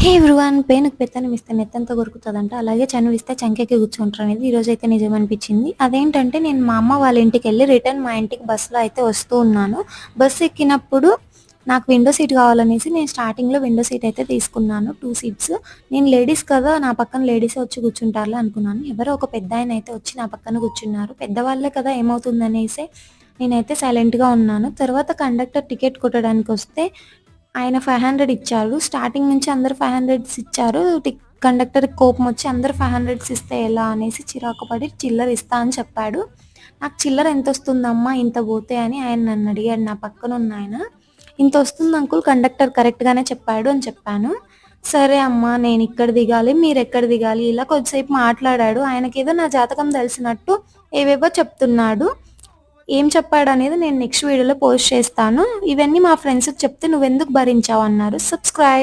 హే everyone, పేనుకు పెత్తనం ఇస్తే నెత్తంతా కొరుకుతదంట. అలాగే చనువు ఇస్తే చంకెక్కి కూర్చుంటారనేది ఈరోజైతే నిజమనిపించింది. అదేంటంటే నేను మా అమ్మ వాళ్ళ ఇంటికెళ్ళి రిటర్న్ మా ఇంటికి బస్సులో అయితే వస్తూ ఉన్నాను. బస్సు ఎక్కినప్పుడు నాకు విండో సీట్ కావాలనేసి నేను స్టార్టింగ్‌లో విండో సీట్ అయితే తీసుకున్నాను. 2 సీట్స్. నేను లేడీస్ కదా! నా పక్కన లేడీసే వచ్చి కూర్చుంటారులే అనుకున్నాను. ఎవరో ఒక పెద్దాయన అయితే వచ్చి నా పక్కన కూర్చున్నారు. పెద్దవాళ్ళే కదా! ఏమవుతుందనేసే నేనైతే సైలెంట్‌గా ఉన్నాను. తర్వాత కండక్టర్ టికెట్ కొట్టడానికొస్తే ఆయన 500 ఇచ్చారు. స్టార్టింగ్ నుంచి అందరూ 500 ఇచ్చారు. కండక్టర్‌కి కోపమొచ్చి అందరూ 500 ఇస్తే ఎలా అనేసి చిరాకు పడి చిల్లర ఇస్తా అని చెప్పాడు. నాకు చిల్లర ఎంతొస్తుందమ్మా ఇంత పోతే అని ఆయన నన్నడిగాడు నా పక్కనున్నాయన. ఇంతొస్తుంది అంకుల్ కండక్టర్ కరెక్ట్‌గానే చెప్పాడు అని చెప్పాను. సరే అమ్మా నేనిక్కడ దిగాలి, మీరెక్కడ దిగాలి ఇలా కొద్దిసేపు మాట్లాడాడు. ఆయనకేదో నా జాతకం తెలిసినట్టు ఏవేవో చెప్తున్నాడు. ఏం చెప్పాడనేది నేను నెక్స్ట్ వీడియోలో పోస్ట్ చేస్తాను. ఇవన్నీ మా ఫ్రెండ్స్‌కి చెప్తే నువ్వెందుకు భరించావన్నారు. సబ్స్క్రైబ్.